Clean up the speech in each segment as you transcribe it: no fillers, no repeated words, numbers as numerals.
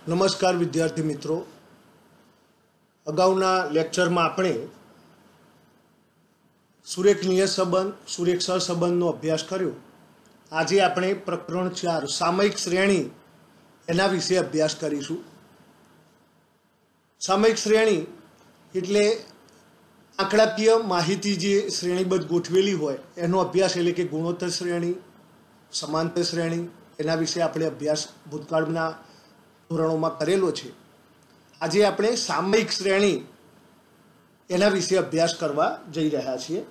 नमस्कार विद्यार्थी मित्रों। अगाउना लेक्चर में आपणे सुरेख नियत संबंध सुरेख सहसंबंधनो अभ्यास कर्यो। आज आपणे प्रकरण 4 सामयिक श्रेणी एना विषे अभ्यास करीशुं। सामयिक श्रेणी एटले आंकड़ाकीय माहिती जे श्रेणीबद्ध गोठवेली होय एनो अभ्यास एटले के गुणोत्तर श्रेणी, समांतर श्रेणी एना विषे आपणे अभ्यास भूतकाळना धोरणों में करेलो छे। आज आपणे सामयिक श्रेणी एना विषे अभ्यास करवा जई रह्या छीए।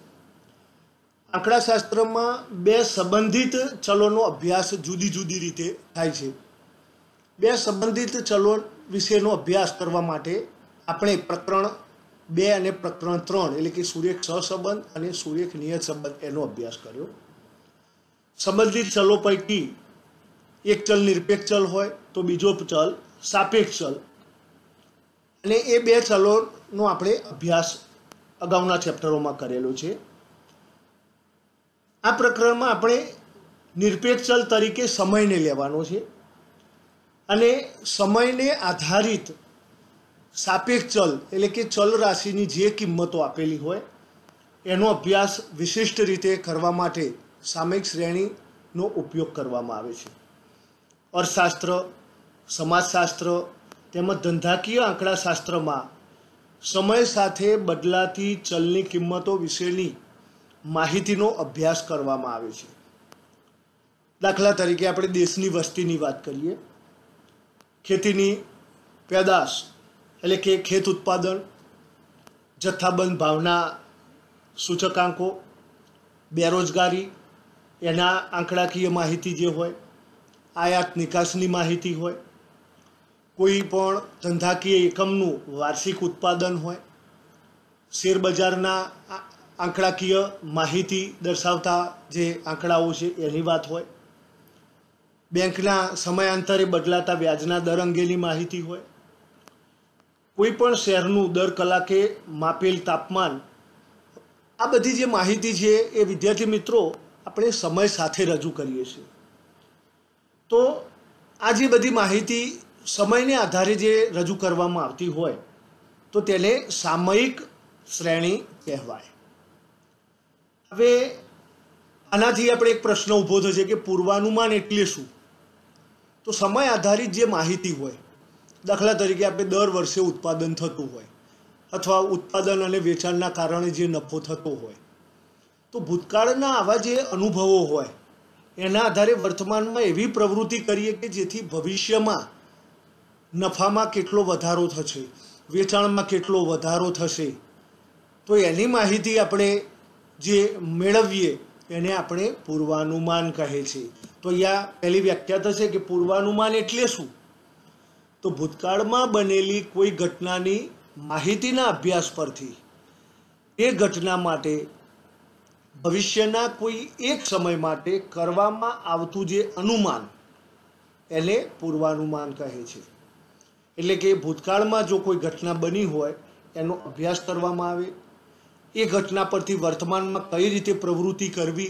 आंकड़ाशास्त्र में बे संबंधित चलोनो अभ्यास जुदी जुदी रीते थाय छे। बे संबंधित चलो विशेनो अभ्यास करवा माटे आपणे प्रकरण 2 अने प्रकरण 3 एटले के सुरेख सहसंबंध अने सुरेख नियत संबंध एनो अभ्यास कर्यो। संबंधित चलो पैकी एक चल निरपेक्ष चल होय तो बीजो चल सापेक्ष चल अने ए बे चलोनो आपणे अभ्यास अगाउना चेप्टरों में करेलो छे। आ प्रकरण में आपणे निरपेक्ष चल तरीके समय ने लेवानो छे अने समय ने आधारित सापेक्ष चल एटले के चल राशिनी जे किंमतो आपेली होय एनो अभ्यास विशिष्ट रीते करवा माटे सामयिक श्रेणीनो उपयोग करवामां आवे छे। अर्थशास्त्र, समाजशास्त्र तेमज धंधाकीय आंकड़ाशास्त्र में समय साथे बदलाती चलनी किंमतों विशेनी माहितीनो अभ्यास करवामां आवे छे। दाखला तरीके आपणे देशनी वस्तीनी वात करीए। खेतीनी पैदाश एटले के खेत उत्पादन, जथ्थाबंध भावना सूचकांको, बेरोजगारी एना आंकड़ाकीय माहिती जे होय, आयात निकासनी माहिती होय, कोई पण धंधाकीय एकमनुं वार्षिक उत्पादन होय, शेर बजारना आंकड़ाकीय माहिती दर्शावता जे आंकड़ाओ छे एनी वात होय, बेंकना समयांतरे बदलाता व्याजना दर अंगेनी माहिती होय, कोई पण शहेरनुं दर कलाके मापेल तापमान, आ बधी जे माहिती छे ए विद्यार्थी मित्रों आपणे समय साथे रजू करीए छीए। तो आ जे बधी माहिती समय ने आधारे जे रजू करवामां आवती होय तो तेने सामयिक श्रेणी कहेवाय। हवे आनाथी आपणे एक प्रश्न ऊभो थशे के पूर्वानुमान एटले शुं? तो समय आधारित जे माहिती होय, दाखला तरीके आपणे दर वर्षे उत्पादन थतुं होय अथवा उत्पादन अने वेचाणना कारणे जे नफो थतो होय, तो भूतकाळना आवा जे अनुभवो होय एना आधारे वर्तमान में एवी प्रवृत्ति करिए कि जेथी भविष्य में नफा में केटलो वधारो थशे, वेचाण में केटलो वधारो थशे, तो एनी माहिती आपणे जे मेळवीए एने आपणे पूर्वानुमान कहे छे। तो या पहली व्याख्या थशे कि पूर्वानुमान एटले शुं? तो भूतकाळ में बनेली कोई घटनानी माहितीना अभ्यास परथी ए घटना माटे भविष्यना कोई एक समय माटे करवामां आवतुं जे अनुमान एने पूर्वानुमान कहे छे। एटले के भूतकाळमां जो कोई घटना बनी होय एनो अभ्यास करवामां आवे, ए घटना परथी वर्तमानमां कई रीते प्रवृत्ति करवी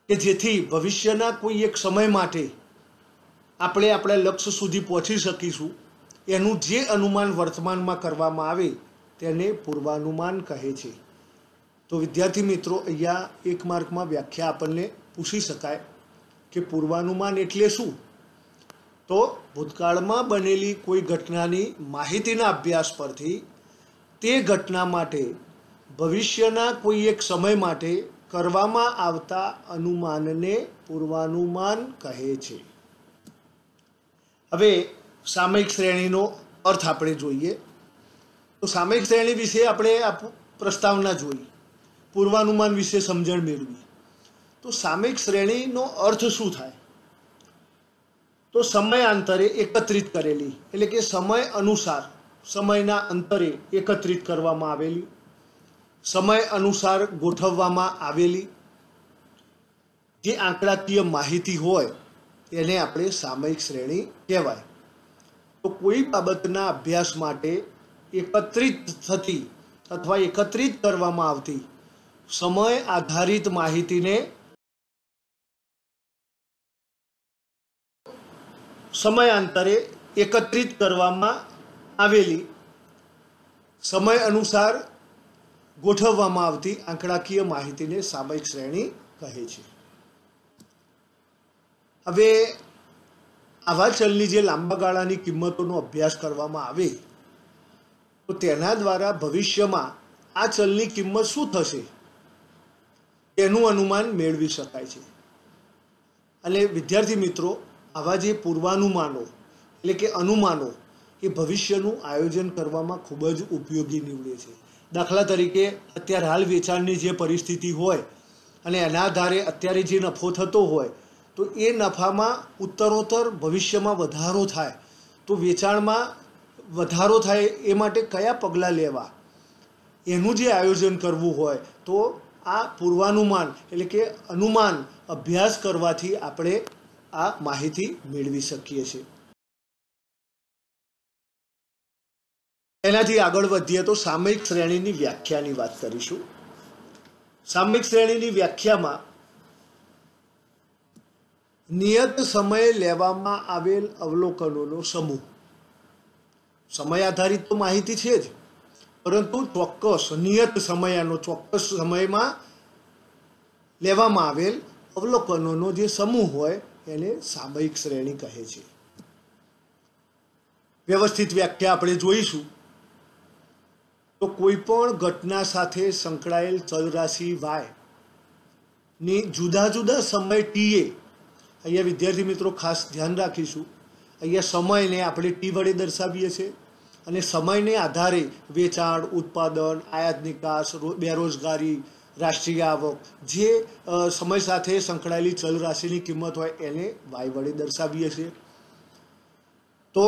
के जेथी भविष्यना कोई एक समय माटे आपणे आपણા लक्ष्य सुधी पहोंची सकीशुं एनुं जे अनुमान वर्तमानमां करवामां आवे तेने पूर्वानुमान कहे छे। तो विद्यार्थी मित्रों अहींया एक मार्क में व्याख्या आपने पूछी शकाय कि पूर्वानुमान एटले शुं? तो भूतकाळ में बनेली कोई घटनानी माहितीना अभ्यास परथी ते घटना माटे भविष्यना कोई एक समय माटे करवामां आवता अनुमानने पूर्वानुमान कहे छे। हवे सामयिक श्रेणीनो अर्थ आपणे जोईए। तो सामयिक श्रेणी विषे आपणे प्रस्तावना जोई, पूर्वानुमान विषे समझण मेळवी। तो सामयिक श्रेणीनो अर्थ शुं थाय? तो समयांतरे एकत्रित करेली एटले के समय अनुसार समयना अंतरे एकत्रित करवामां आवेली, समय अनुसार गोठववामां आवेली जे आंकड़ाकीय माहिती होय एने आपणे सामयिक श्रेणी कहेवाय। तो कोई बाबतना अभ्यास माटे एकत्रित थती अथवा एकत्रित करवामां आवती समय आधारित माहिती ने समयांतरे એકત્રિત કરવામાં આવેલી સમય અનુસાર ગોઠવવામાં આવતી આંકડાકીય માહિતીને સામયિક શ્રેણી કહે છે. હવે આવા ચલની જે લાંબા ગાળાની કિંમતોનો અભ્યાસ કરવામાં આવે તો તેના દ્વારા ભવિષ્યમાં આ ચલની કિંમત શું થશે તેનું અનુમાન મેળવી શકાય છે. અને વિદ્યાર્થી મિત્રો, આવા જે પૂર્વાનુમાનો એટલે કે અનુમાનો એ ભવિષ્યનું આયોજન કરવામાં ખૂબ જ ઉપયોગી નીવડે છે. દાખલા તરીકે અત્યારે હાલ વેચાણની જે પરિસ્થિતિ હોય અને એના આધારે અત્યારે જે નફો થતો હોય તો એ નફામાં ઉત્તરોત્તર ભવિષ્યમાં વધારો થાય તો વેચાણમાં વધારો થાય એ માટે કયા પગલાં લેવા એનું જે આયોજન કરવું હોય તો આ પૂર્વાનુમાન એટલે કે અનુમાન અભ્યાસ કરવાથી આપણે આ માહિતી મેળવી શકીએ છીએ. એનાથી આગળ વધીએ તો સામયિક શ્રેણીની વ્યાખ્યાની વાત કરીશું. સામયિક શ્રેણીની વ્યાખ્યામાં નિયત સમયે લેવામાં આવેલ અવલોકનોનો સમૂહ. સમય આધારિત તો માહિતી છે જ, પરંતુ ચોક્કસ નિયત સમયનો ચોક્કસ સમયમાં લેવામાં આવેલ અવલોકનોનો જે સમૂહ હોય એને સામયિક શ્રેણી કહે છે. વ્યવસ્થિત વ્યાખ્યા આપણે જોઈશું તો કોઈ પણ ઘટના સાથે સંકળાયેલ ચલરાશિ વાય ની જુદા જુદા સમય ટીએ, અહીંયા વિદ્યાર્થી મિત્રો ખાસ ધ્યાન રાખીશું, અહીંયા સમયને આપણે ટી વડે દર્શાવીએ છીએ અને સમયને આધારે વેચાણ, ઉત્પાદન, આયાત નિકાસ, બેરોજગારી, રાષ્ટ્રીય આવક, જે સમય સાથે સંકળાયેલી ચલરાશિની કિંમત હોય એને વાય વડે દર્શાવીએ છીએ. તો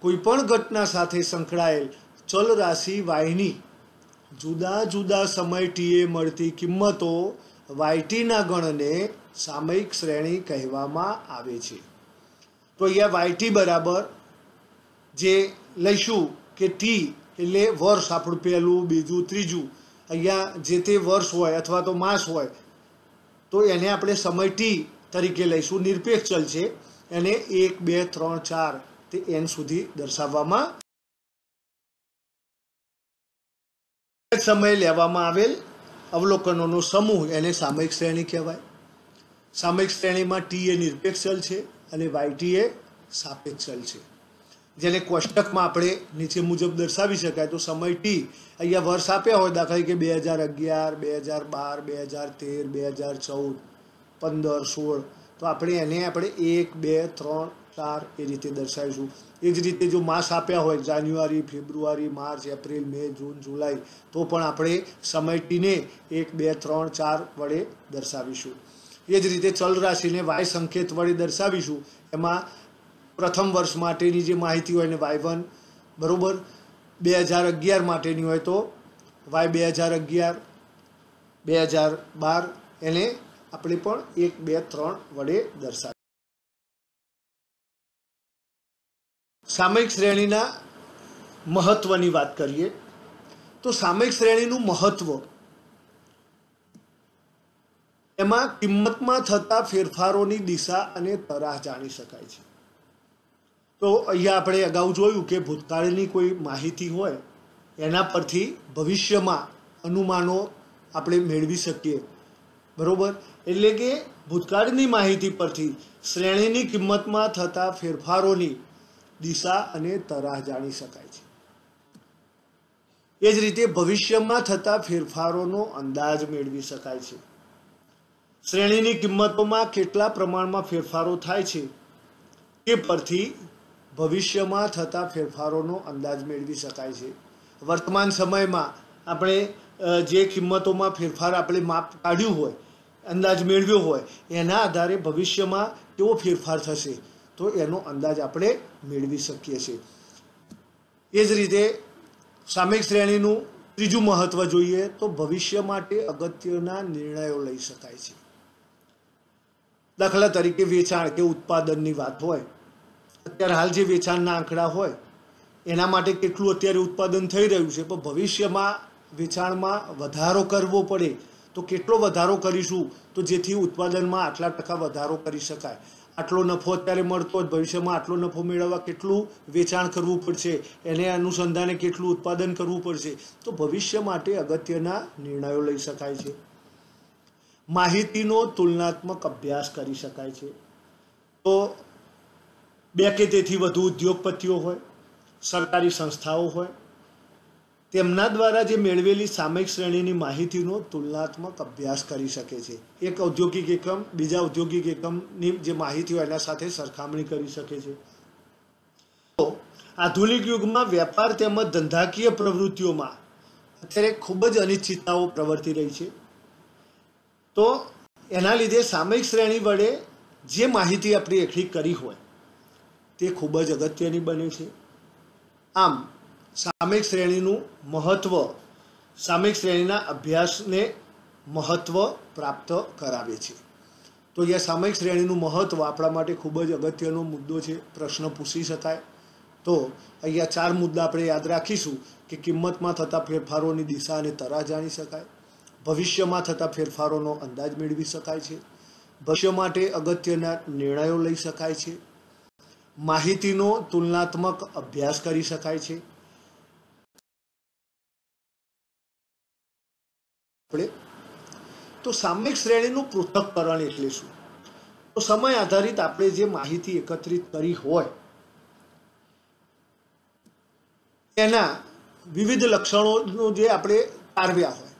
કોઈ પણ ઘટના સાથે સંકળાયેલ ચલ રાશિ વાયની જુદા જુદા સમય ટીએ મળતી કિંમતો વાયટીના ગણને સામયિક શ્રેણી કહેવામાં આવે છે. તો અહીંયા વાયટી બરાબર જે લઈશું કે ટી એટલે વર્ષ, આપણું પહેલું, બીજું, ત્રીજું, અહીંયા જે તે વર્ષ હોય અથવા તો માસ હોય તો એને આપણે સમય ટી તરીકે લઈશું. નિરપેક્ષ ચલ છે, એને 1, 2, 3, 4 તે n સુધી દર્શાવવામાં. સમય લેવામાં આવેલ અવલોકનોનો સમૂહ એને સામયિક શ્રેણી કહેવાય. સામયિક શ્રેણીમાં ટી એ નિરપેક્ષ ચલ છે અને વાયટી એ સાપેક્ષ ચલ છે, જેને કોષ્ટકમાં આપણે નીચે મુજબ દર્શાવી શકાય. તો સમય ટી અહીંયા વર્ષ આપ્યા હોય, દાખલા કે 2011, 2012, 2013, 2014, 15, 16, તો આપણે એને 1, 2, 3, 4 એ રીતે દર્શાવીશું. એ જ રીતે જો માસ આપ્યા હોય જાન્યુઆરી, ફેબ્રુઆરી, માર્ચ, એપ્રિલ, મે, જૂન, જુલાઈ, તો પણ આપણે સમય ટીને 1, 2, 3, 4 વડે દર્શાવીશું. એ જ રીતે ચલ રાશિને વાય સંકેત વડે દર્શાવીશું. એમાં પ્રથમ વર્ષ માટેની જે માહિતી હોય એને y1 બરાબર, 2011 માટેની હોય તો y 2011, 2012 એને આપણે પણ 1, 2, 3 વડે દર્શાવીશું. સામયિક શ્રેણીના મહત્વની વાત કરીએ તો સામયિક શ્રેણીનું મહત્વ એમાં કિંમતમાં થતા ફેરફારોની દિશા અને તરાહ જાણી શકાય છે. તો અહીંયા આપણે અગાઉ જોયું કે ભૂતકાળની કોઈ માહિતી હોય એના પરથી ભવિષ્યમાં અનુમાનો આપણે મેળવી શકીએ, બરાબર. એટલે કે ભૂતકાળની માહિતી પરથી શ્રેણીની કિંમતમાં થતા ફેરફારોની દિશા અને તરાહ જાણી શકાય છે. એ જ રીતે ભવિષ્યમાં થતા ફેરફારોનો અંદાજ મેળવી શકાય છે. શ્રેણીની કિંમતોમાં કેટલા પ્રમાણમાં ફેરફારો થાય છે તે પરથી ભવિષ્યમાં થતા ફેરફારોનો અંદાજ મેળવી શકાય છે. વર્તમાન સમયમાં આપણે જે કિંમતોમાં ફેરફાર આપણે માપ કાઢ્યું હોય, અંદાજ મેળવ્યો હોય, એના આધારે ભવિષ્યમાં કેવો ફેરફાર થશે તો એનો અંદાજ આપણે મેળવી શકીએ છીએ. એ જ રીતે સામયિક શ્રેણીનું ત્રીજું મહત્વ જોઈએ તો ભવિષ્ય માટે અગત્યના નિર્ણયો લઈ શકાય છે. દાખલા તરીકે વેચાણ કે ઉત્પાદનની વાત હોય, અત્યારે હાલ જે વેચાણના આંકડા હોય એના માટે કેટલું અત્યારે ઉત્પાદન થઈ રહ્યું છે, પણ ભવિષ્યમાં વેચાણમાં વધારો કરવો પડે તો કેટલો વધારો કરીશું તો જેથી ઉત્પાદનમાં આટલા ટકા વધારો કરી શકાય, આટલો નફો અત્યારે મળતો જ, ભવિષ્યમાં આટલો નફો મેળવવા કેટલું વેચાણ કરવું પડશે, એને અનુસંધાને કેટલું ઉત્પાદન કરવું પડશે. તો ભવિષ્ય માટે અગત્યના નિર્ણયો લઈ શકાય છે. માહિતીનો તુલનાત્મક અભ્યાસ કરી શકાય છે. તો 2 કે તેથી વધુ ઉદ્યોગપતિઓ હોય, સરકારી સંસ્થાઓ હોય, તેમના દ્વારા જે મેળવેલી સામયિક શ્રેણીની માહિતીનો તુલનાત્મક અભ્યાસ કરી શકે છે. એક ઔદ્યોગિક એકમ બીજા ઔદ્યોગિક એકમની જે માહિતી હોય એના સાથે સરખામણી કરી શકે છે. તો આધુનિક યુગમાં વેપાર તેમજ ધંધાકીય પ્રવૃત્તિઓમાં અત્યારે ખૂબ જ અનિશ્ચિતતાઓ પ્રવર્તી રહી છે. તો એના લીધે સામયિક શ્રેણી વડે જે માહિતી આપણે એકઠી કરી હોય તે ખૂબ જ અગત્યની બને છે. આમ સામયિક શ્રેણીનું મહત્ત્વ, સામયિક શ્રેણીના અભ્યાસને મહત્ત્વ પ્રાપ્ત કરાવે છે. તો અહીંયા સામયિક શ્રેણીનું મહત્ત્વ આપણા માટે ખૂબ જ અગત્યનો મુદ્દો છે. પ્રશ્ન પૂછી શકાય. તો અહીંયા 4 મુદ્દા આપણે યાદ રાખીશું કે કિંમતમાં થતા ફેરફારોની દિશા અને તરાહ જાણી શકાય, ભવિષ્યમાં થતા ફેરફારોનો અંદાજ મેળવી શકાય છે, ભવિષ્ય માટે અગત્યના નિર્ણયો લઈ શકાય છે, માહિતીનો તુલનાત્મક અભ્યાસ કરી શકાય છે. તો સામયિક શ્રેણીનું પૃથક્કરણ એટલે શું? તો સમય આધારિત આપણે જે માહિતી એકત્રિત કરી હોય એના વિવિધ લક્ષણોનો જે આપણે તારવ્યા હોય,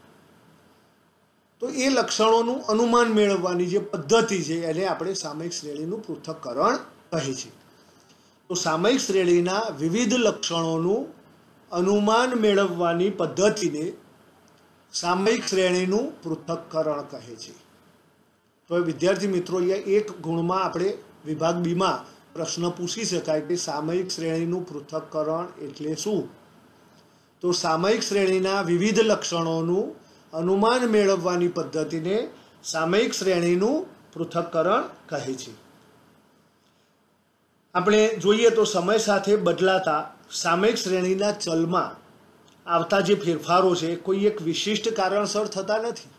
તો એ લક્ષણોનું અનુમાન મેળવવાની જે પદ્ધતિ છે એને આપણે સામયિક શ્રેણીનું પૃથક્કરણ કહે છે. તો સામયિક શ્રેણીના વિવિધ લક્ષણોનું અનુમાન મેળવવાની પદ્ધતિને સામયિક શ્રેણીનું પૃથક્કરણ કહે છે. તો વિદ્યાર્થી મિત્રો, અહીંયા 1 ગુણમાં આપણે વિભાગ બીમાં પ્રશ્ન પૂછી શકાય કે સામયિક શ્રેણીનું પૃથક્કરણ એટલે શું? તો સામયિક શ્રેણીના વિવિધ લક્ષણોનું અનુમાન મેળવવાની પદ્ધતિને સામયિક શ્રેણીનું પૃથક્કરણ કહે છે. આપણે જોઈએ તો સમય સાથે બદલાતા સામયિક શ્રેણીના ચલમાં આવતા જે ફેરફારો છે કોઈ એક વિશિષ્ટ કારણસર થતા નથી.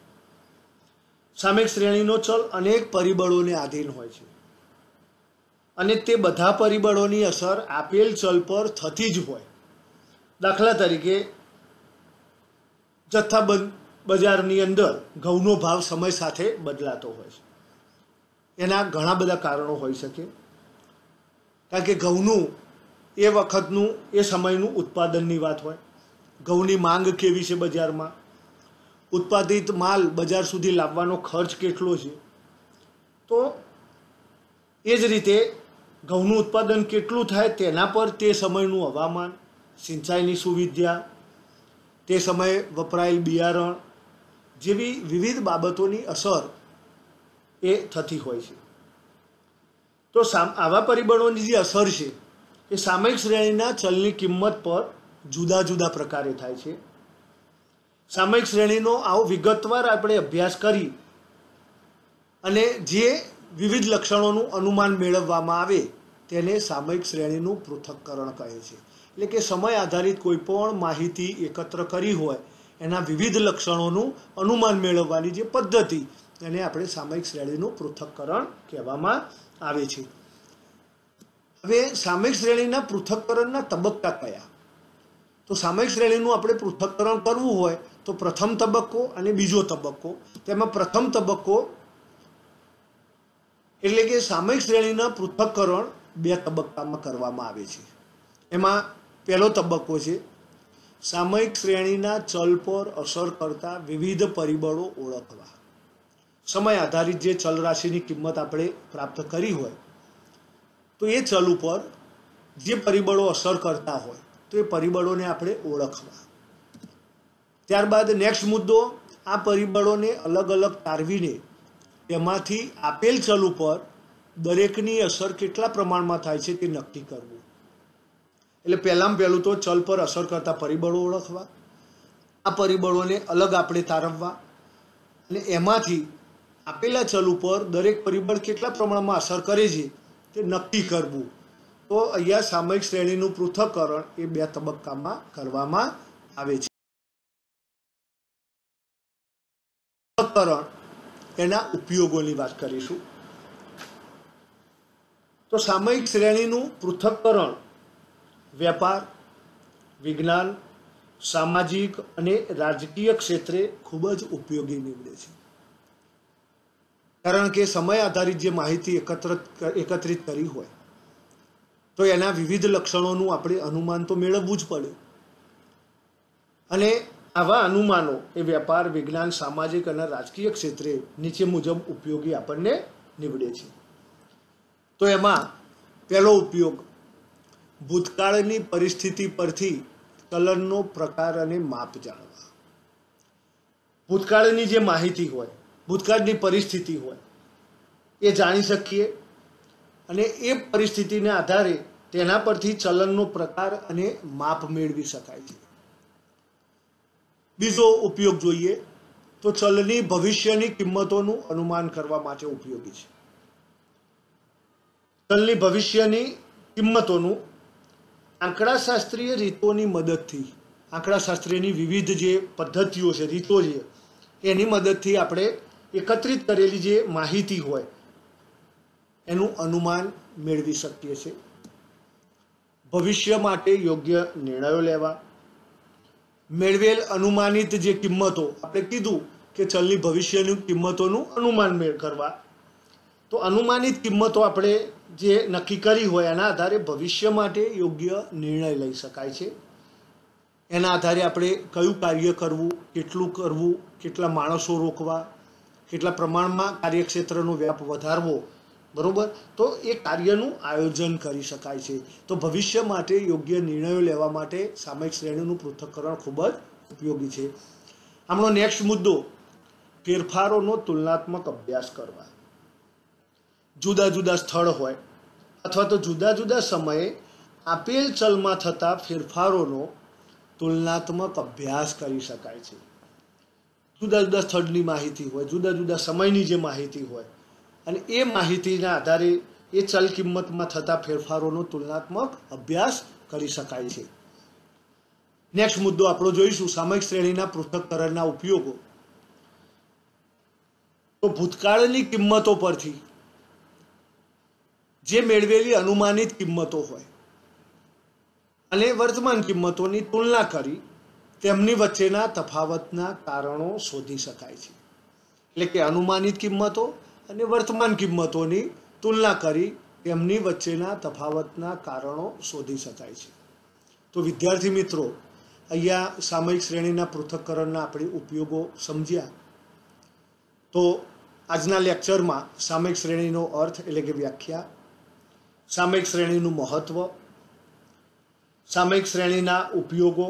સામયિક શ્રેણીનો ચલ અનેક પરિબળોને આધીન હોય છે અને તે બધા પરિબળોની અસર આપેલ ચલ પર થતી જ હોય. દાખલા તરીકે જથ્થાબંધ બજારની અંદર ઘઉંનો ભાવ સમય સાથે બદલાતો હોય છે. એના ઘણા બધા કારણો હોઈ શકે, કારણ કે ઘઉંનું એ વખતનું એ સમયનું ઉત્પાદનની વાત હોય, ઘઉંની માંગ કેવી છે બજારમાં, ઉત્પાદિત માલ બજાર સુધી લાવવાનો ખર્ચ કેટલો છે. તો એ જ રીતે ઘઉંનું ઉત્પાદન કેટલું થાય તેના પર તે સમયનું હવામાન, સિંચાઈની સુવિધા, તે સમયે વપરાયેલ બિયારણ જેવી વિવિધ બાબતોની અસર એ થતી હોય છે. તો આવા પરિબળોની જે અસર છે એ સામયિક શ્રેણીના ચલની કિંમત પર જુદા જુદા પ્રકારે થાય છે. સામયિક શ્રેણીનો આવો વિગતવાર આપણે અભ્યાસ કરી અને જે વિવિધ લક્ષણોનું અનુમાન મેળવવામાં આવે તેને સામયિક શ્રેણીનું પૃથક્કરણ કહે છે. એટલે કે સમય આધારિત કોઈ પણ માહિતી એકત્ર કરી હોય એના વિવિધ લક્ષણોનું અનુમાન મેળવવાની જે પદ્ધતિ એને આપણે સામયિક શ્રેણીનું પૃથક્કરણ કહેવામાં આવે છે. હવે સામયિક શ્રેણીના પૃથક્કરણના તબક્કા કયા? તો સામયિક શ્રેણીનું આપણે પૃથક્કરણ કરવું હોય તો પ્રથમ તબક્કો અને બીજો તબક્કો. તેમાં પ્રથમ તબક્કો એટલે કે સામયિક શ્રેણીના પૃથક્કરણ 2 તબક્કામાં કરવામાં આવે છે. એમાં પહેલો તબક્કો છે સામયિક શ્રેણીના ચલ પર અસર કરતા વિવિધ પરિબળો ઓળખવા. સમય આધારિત જે ચલ રાશિની કિંમત આપણે પ્રાપ્ત કરી હોય તો એ ચલ ઉપર જે પરિબળો અસર કરતા હોય તો એ પરિબળોને આપણે ઓળખવા. ત્યારબાદ નેક્સ્ટ મુદ્દો, આ પરિબળોને અલગ અલગ તારવીને તેમાંથી આપેલ ચલ ઉપર દરેકની અસર કેટલા પ્રમાણમાં થાય છે તે નક્કી કરવું. એટલે પહેલામાં પહેલું તો ચલ પર અસર કરતા પરિબળો ઓળખવા, આ પરિબળોને અલગ આપણે તારવવા અને એમાંથી આપેલા ચલ ઉપર દરેક પરિબળ કેટલા પ્રમાણમાં અસર કરે છે તે નક્કી કરવું. તો અહીંયા સામયિક શ્રેણીનું પૃથક્કરણ એ 2 તબક્કામાં કરવામાં આવે છે. પૃથક્કરણ એના ઉપયોગોની વાત કરીશું. તો સામયિક શ્રેણીનું પૃથક્કરણ વ્યાપાર, વિજ્ઞાન, સામાજિક અને રાજકીય ક્ષેત્રે ખૂબ જ ઉપયોગી નીવડે છે. કારણ કે સમય આધારિત જે માહિતી એકત્રિત કરી હોય તો એના વિવિધ લક્ષણોનું આપણે અનુમાન તો મેળવવું જ પડે. અને આવા અનુમાનો એ વ્યાપાર, વિજ્ઞાન, સામાજિક અને રાજકીય ક્ષેત્રે નીચે મુજબ ઉપયોગી આપણને નીવડે છે. તો એમાં પહેલો ઉપયોગ, ભૂતકાળની પરિસ્થિતિ પરથી ચલણનો પ્રકાર અને માપ જાણવા. ભૂતકાળની જે માહિતી હોય, ભૂતકાળની પરિસ્થિતિ હોય એ જાણી શકીએ અને એ પરિસ્થિતિના આધારે તેના પરથી ચલણનો પ્રકાર અને માપ મેળવી શકાય છે. બીજો ઉપયોગ જોઈએ તો ચલની ભવિષ્યની કિંમતોનું અનુમાન કરવા માટે ઉપયોગી છે. ચલની ભવિષ્યની કિંમતોનું આંકડાશાસ્ત્રીય રીતોની મદદથી, આંકડાશાસ્ત્રીયની વિવિધ જે પદ્ધતિઓ છે, રીતો છે, એની મદદથી આપણે એકત્રિત કરેલી જે માહિતી હોય એનું અનુમાન મેળવી શકીએ છીએ. ભવિષ્ય માટે યોગ્ય નિર્ણયો લેવા, મેળવેલ અનુમાનિત જે કિંમતો, આપણે કીધું કે ચલની ભવિષ્યની કિંમતોનું અનુમાન કરવા, તો અનુમાનિત કિંમતો આપણે જે નક્કી કરી હોય એના આધારે ભવિષ્ય માટે યોગ્ય નિર્ણય લઈ શકાય છે. એના આધારે આપણે કયું કાર્ય કરવું, કેટલું કરવું, કેટલા માણસો રોકવા, કેટલા પ્રમાણમાં કાર્યક્ષેત્રનો વ્યાપ વધારવો, બરાબર, તો એ કાર્યનું આયોજન કરી શકાય છે. તો ભવિષ્ય માટે યોગ્ય નિર્ણયો લેવા માટે સામયિક શ્રેણીનું પૃથક્કરણ ખૂબ જ ઉપયોગી છે. આમનો નેક્સ્ટ મુદ્દો, ફેરફારોનો તુલનાત્મક અભ્યાસ કરવા. જુદા જુદા સ્થળ હોય અથવા તો જુદા જુદા સમયે આપેલ ચલમાં થતા ફેરફારોનો તુલનાત્મક અભ્યાસ કરી શકાય છે. જુદા જુદા સ્થળની માહિતી હોય, જુદા જુદા સમયની જે માહિતી હોય અને એ માહિતીના આધારે એ ચલ કિંમતમાં થતા ફેરફારોનો તુલનાત્મક અભ્યાસ કરી શકાય છે. નેક્સ્ટ મુદ્દો આપણો જોઈશું, સામયિક શ્રેણીના પૃથક્કરણના ઉપયોગો. તો ભૂતકાળની કિંમતો પરથી જે મેળવેલી અનુમાનિત કિંમતો હોય અને વર્તમાન કિંમતોની તુલના કરી તેમની વચ્ચેના તફાવતના કારણો શોધી શકાય છે. એટલે કે અનુમાનિત કિંમતો અને વર્તમાન કિંમતોની તુલના કરી તેમની વચ્ચેના તફાવતના કારણો શોધી શકાય છે. તો વિદ્યાર્થી મિત્રો, અહીંયા સામયિક શ્રેણીના પૃથક્કરણના આપણે ઉપયોગો સમજ્યા. તો આજના લેક્ચરમાં સામયિક શ્રેણીનો અર્થ એટલે કે વ્યાખ્યા, સામયિક શ્રેણીનું મહત્વ, સામયિક શ્રેણીના ઉપયોગો,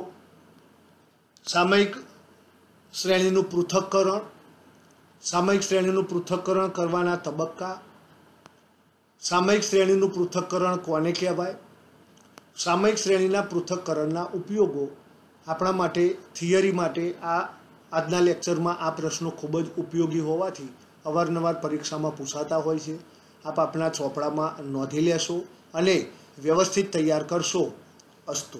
સામયિક શ્રેણીનું પૃથક્કરણ, સામયિક શ્રેણીનું પૃથક્કરણ કરવાના તબક્કા, સામયિક શ્રેણીનું પૃથક્કરણ કોને કહેવાય, સામયિક શ્રેણીના પૃથક્કરણના ઉપયોગો આપણા માટે, થિયરી માટે આજના લેક્ચરમાં આ પ્રશ્નો ખૂબ જ ઉપયોગી હોવાથી અવારનવાર પરીક્ષામાં પૂછાતા હોય છે. આપ આપના ચોપડામાં નોંધી લેશો અને વ્યવસ્થિત તૈયાર કરશો. અસ્તુ.